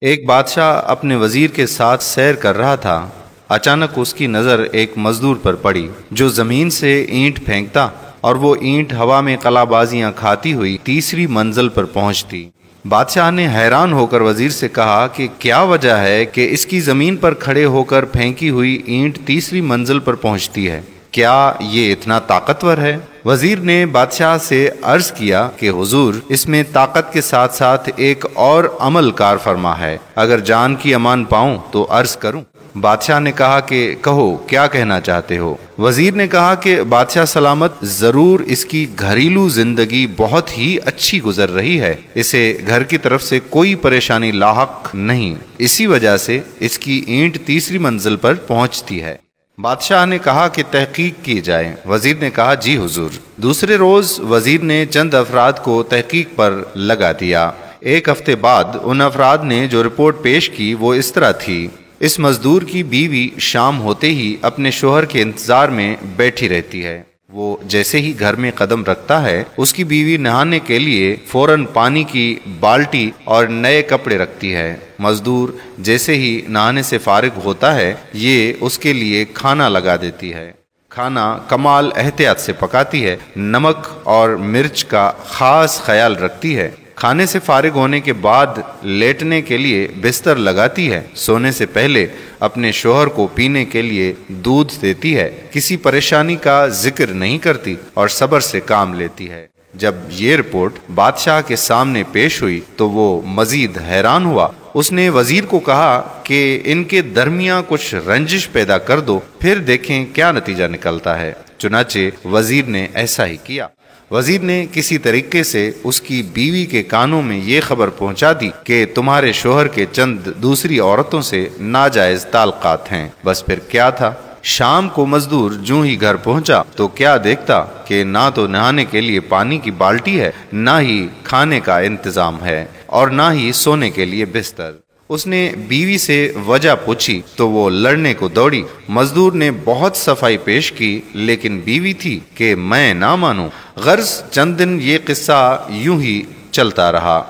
ایک بادشاہ اپنے وزیر کے ساتھ سیر کر رہا تھا۔ اچانک اس کی نظر ایک مزدور پر پڑی جو زمین سے اینٹ پھینکتا اور وہ اینٹ ہوا میں قلا بازیاں کھاتی ہوئی تیسری منزل پر پہنچتی۔ بادشاہ نے حیران ہو کر وزیر سے کہا کہ کیا وجہ ہے کہ اس کی زمین پر کھڑے ہو کر پھینکی ہوئی اینٹ تیسری منزل پر پہنچتی ہے؟ کیا یہ اتنا طاقتور ہے؟ وزیر نے بادشاہ سے عرض کیا کہ حضور، اس میں طاقت کے ساتھ ساتھ ایک اور عمل کار فرما ہے، اگر جان کی امان پاؤں تو عرض کروں؟ بادشاہ نے کہا کہ کہو، کیا کہنا چاہتے ہو؟ وزیر نے کہا کہ بادشاہ سلامت، ضرور اس کی گھریلو زندگی بہت ہی اچھی گزر رہی ہے، اسے گھر کی طرف سے کوئی پریشانی لاحق نہیں، اسی وجہ سے اس کی اینٹ تیسری منزل پر پہنچتی ہے۔ بادشاہ نے کہا کہ تحقیق کی جائے۔ وزیر نے کہا جی حضور۔ دوسرے روز وزیر نے چند افراد کو تحقیق پر لگا دیا۔ ایک ہفتے بعد ان افراد نے جو رپورٹ پیش کی وہ اس طرح تھی: اس مزدور کی بیوی شام ہوتے ہی اپنے شوہر کے انتظار میں بیٹھی رہتی ہے۔ وہ جیسے ہی گھر میں قدم رکھتا ہے، اس کی بیوی نہانے کے لیے فوراً پانی کی بالٹی اور نئے کپڑے رکھتی ہے۔ مزدور جیسے ہی نہانے سے فارغ ہوتا ہے، یہ اس کے لیے کھانا لگا دیتی ہے۔ کھانا کمال احتیاط سے پکاتی ہے، نمک اور مرچ کا خاص خیال رکھتی ہے۔ کھانے سے فارغ ہونے کے بعد لیٹنے کے لیے بستر لگاتی ہے۔ سونے سے پہلے اپنے شوہر کو پینے کے لیے دودھ دیتی ہے۔ کسی پریشانی کا ذکر نہیں کرتی اور صبر سے کام لیتی ہے۔ جب یہ رپورٹ بادشاہ کے سامنے پیش ہوئی تو وہ مزید حیران ہوا۔ اس نے وزیر کو کہا کہ ان کے درمیان کچھ رنجش پیدا کر دو، پھر دیکھیں کیا نتیجہ نکلتا ہے۔ چنانچہ وزیر نے ایسا ہی کیا۔ وزیر نے کسی طریقے سے اس کی بیوی کے کانوں میں یہ خبر پہنچا دی کہ تمہارے شوہر کے چند دوسری عورتوں سے ناجائز تعلقات ہیں۔ بس پھر کیا تھا؟ شام کو مزدور جو ہی گھر پہنچا تو کیا دیکھتا کہ نہ تو نہانے کے لیے پانی کی بالٹی ہے، نہ ہی کھانے کا انتظام ہے، اور نہ ہی سونے کے لیے بستر۔ اس نے بیوی سے وجہ پوچھی تو وہ لڑنے کو دوڑی۔ مزدور نے بہت صفائی پیش کی، لیکن بیوی تھی کہ میں نہ مانوں۔ غرض چند دن یہ قصہ یوں ہی چلتا رہا۔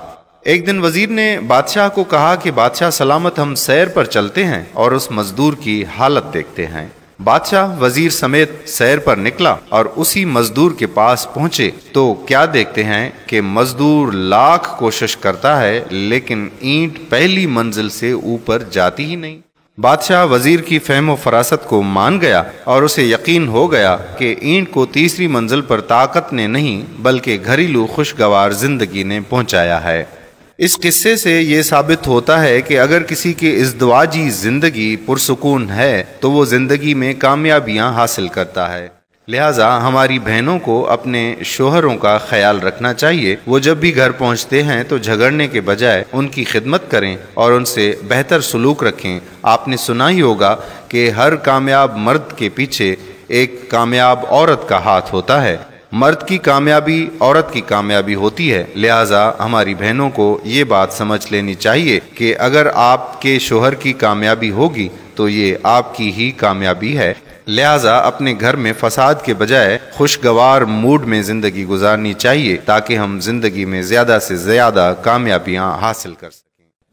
ایک دن وزیر نے بادشاہ کو کہا کہ بادشاہ سلامت، ہم سیر پر چلتے ہیں اور اس مزدور کی حالت دیکھتے ہیں۔ بادشاہ وزیر سمیت سیر پر نکلا اور اسی مزدور کے پاس پہنچے تو کیا دیکھتے ہیں کہ مزدور لاکھ کوشش کرتا ہے لیکن اینٹ پہلی منزل سے اوپر جاتی ہی نہیں۔ بادشاہ وزیر کی فہم و فراست کو مان گیا اور اسے یقین ہو گیا کہ اینٹ کو تیسری منزل پر طاقت نے نہیں بلکہ گھریلو خوشگوار زندگی نے پہنچایا ہے۔ اس قصے سے یہ ثابت ہوتا ہے کہ اگر کسی کی ازدواجی زندگی پرسکون ہے تو وہ زندگی میں کامیابیاں حاصل کرتا ہے۔ لہٰذا ہماری بہنوں کو اپنے شوہروں کا خیال رکھنا چاہیے۔ وہ جب بھی گھر پہنچتے ہیں تو جھگڑنے کے بجائے ان کی خدمت کریں اور ان سے بہتر سلوک رکھیں۔ آپ نے سنا ہی ہوگا کہ ہر کامیاب مرد کے پیچھے ایک کامیاب عورت کا ہاتھ ہوتا ہے۔ مرد کی کامیابی عورت کی کامیابی ہوتی ہے۔ لہٰذا ہماری بہنوں کو یہ بات سمجھ لینی چاہیے کہ اگر آپ کے شوہر کی کامیابی ہوگی تو یہ آپ کی ہی کامیابی ہے۔ لہٰذا اپنے گھر میں فساد کے بجائے خوشگوار موڈ میں زندگی گزارنی چاہیے تاکہ ہم زندگی میں زیادہ سے زیادہ کامیابیاں حاصل کر سکیں۔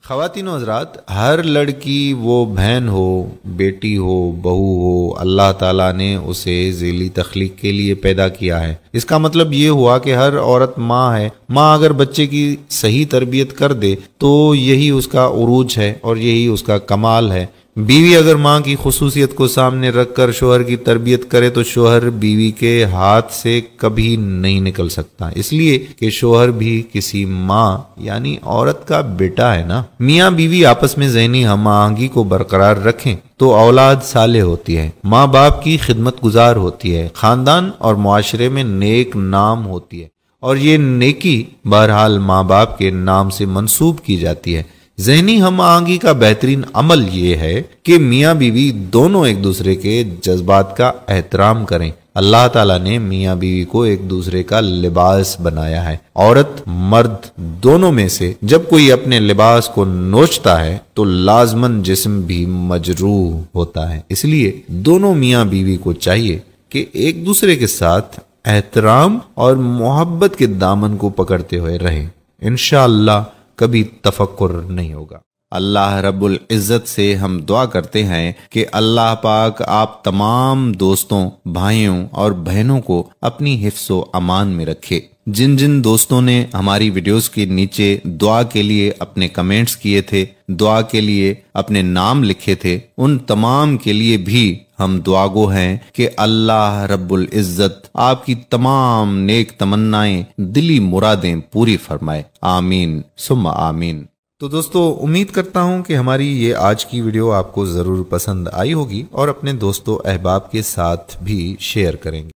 خواتین و حضرات، ہر لڑکی، وہ بہن ہو، بیٹی ہو، بہو ہو، اللہ تعالیٰ نے اسے ذیلی تخلیق کے لیے پیدا کیا ہے۔ اس کا مطلب یہ ہوا کہ ہر عورت ماں ہے۔ ماں اگر بچے کی صحیح تربیت کر دے تو یہی اس کا عروج ہے اور یہی اس کا کمال ہے۔ بیوی اگر ماں کی خصوصیت کو سامنے رکھ کر شوہر کی تربیت کرے تو شوہر بیوی کے ہاتھ سے کبھی نہیں نکل سکتا، اس لیے کہ شوہر بھی کسی ماں یعنی عورت کا بیٹا ہے نا۔ میاں بیوی آپس میں ذہنی ہم آہنگی کو برقرار رکھیں تو اولاد صالح ہوتی ہے، ماں باپ کی خدمت گزار ہوتی ہے، خاندان اور معاشرے میں نیک نام ہوتی ہے، اور یہ نیکی بہرحال ماں باپ کے نام سے منسوب کی جاتی ہے۔ ذہنی ہم آہنگی کا بہترین عمل یہ ہے کہ میاں بیوی دونوں ایک دوسرے کے جذبات کا احترام کریں۔ اللہ تعالیٰ نے میاں بیوی کو ایک دوسرے کا لباس بنایا ہے۔ عورت مرد دونوں میں سے جب کوئی اپنے لباس کو نوچتا ہے تو لازماً جسم بھی مجروح ہوتا ہے۔ اس لیے دونوں میاں بیوی کو چاہیے کہ ایک دوسرے کے ساتھ احترام اور محبت کے دامن کو پکڑتے ہوئے رہیں۔ انشاءاللہ کبھی تفکر نہیں ہوگا۔ اللہ رب العزت سے ہم دعا کرتے ہیں کہ اللہ پاک آپ تمام دوستوں، بھائیوں اور بہنوں کو اپنی حفظ و امان میں رکھے۔ جن جن دوستوں نے ہماری ویڈیوز کے نیچے دعا کے لیے اپنے کمنٹس کیے تھے، دعا کے لیے اپنے نام لکھے تھے، ان تمام کے لیے بھی ہم دعا گو ہیں کہ اللہ رب العزت آپ کی تمام نیک تمنائیں، دلی مرادیں پوری فرمائے، آمین ثم آمین۔ تو دوستو، امید کرتا ہوں کہ ہماری یہ آج کی ویڈیو آپ کو ضرور پسند آئی ہوگی اور اپنے دوستوں احباب کے ساتھ بھی شیئر کریں گے۔